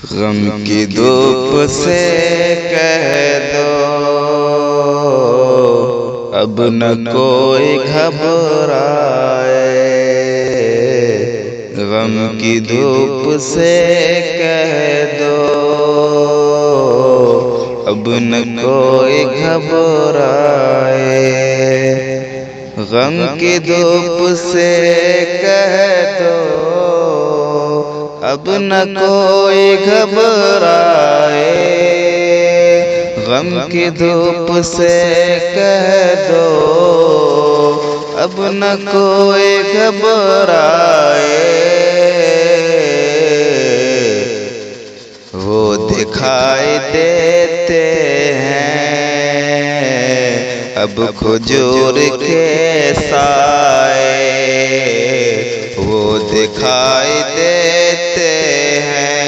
غم کی دھوپ سے کہہ دو اب نہ کوئی گھبرائے، غم کی دھوپ سے کہہ دو اب نہ کوئی گھبرائے، غم کی دھوپ سے کہہ دو اب نہ کوئی گھبرائے، غم کی دھوپ سے کہہ دو اب نہ کوئی گھبرائے، وہ دکھائی دیتے ہیں اب کھجور کے سائے، وہ دکھائی دیتے ہیں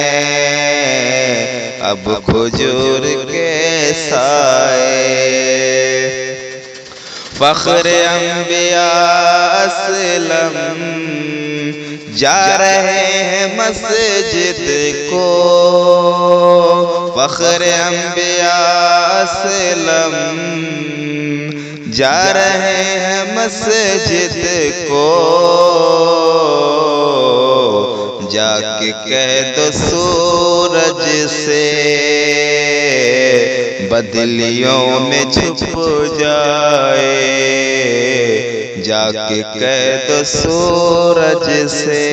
اب کھجور کے سائے، فخر انبیاء اسلم جا رہے ہیں مسجد کو، فخر انبیاء اسلم جا رہے ہیں مسجد کو، جا کے کہہ دو سورج سے بدلیوں میں چھپ جائے، جا کے کہہ دو سورج سے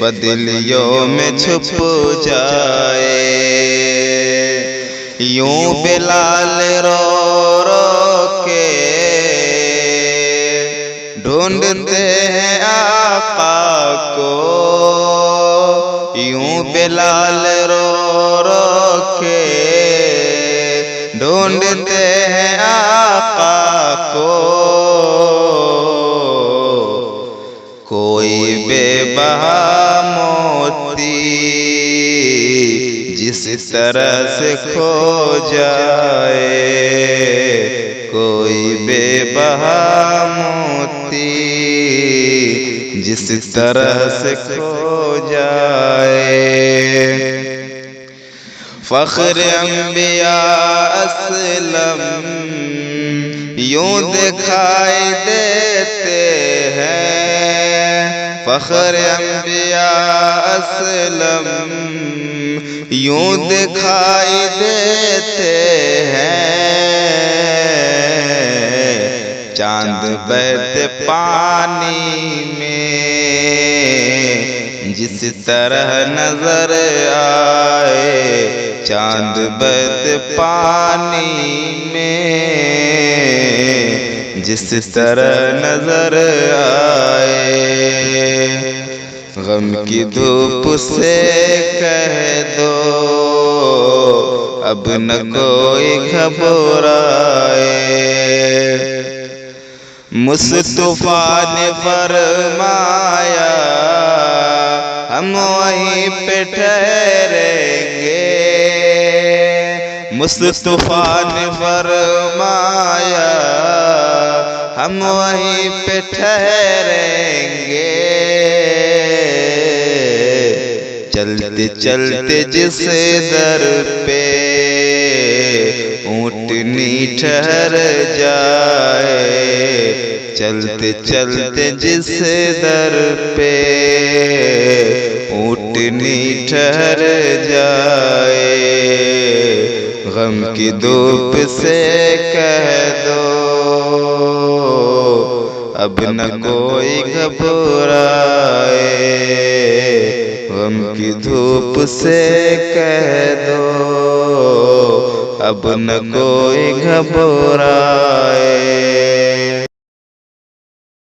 بدلیوں میں چھپ جائے، یوں بلال رو رو کے ڈھونڈتے ہیں آقا کو، یوں بلال رو رو کے ڈھونڈتے ہیں آقا کو، کوئی بے بہا موتی جس طرح سے کھو جائے، کوئی بے بہا موتی جس طرح سے کھو جائے، فخر انبیاء اسلم یوں دکھائی دیتے ہیں، فخر انبیاء اسلم یوں دکھائی دیتے ہیں، چاند بہتے پانی میں جس طرح نظر آئے، چاند بہتے پانی میں جس طرح نظر آئے، غم کی دھوپ سے کہہ دو اب نہ کوئی گھبرائے، مصطفیٰ نے فرمایا ہم وہیں پہ ٹھہریں گے، مصطفیٰ نے فرمایا ہم وہیں پہ ٹھہریں گے، چلتے چلتے جس در پہ اونٹنی ٹھہر جائے، چلتے چلتے جس در پہ اونٹنی ٹھہر جائے، غم کی دھوپ سے کہہ دو اب نہ کوئی گھبرائے، غم کی دھوپ سے کہہ دو اب نہ کوئی گھبرائے۔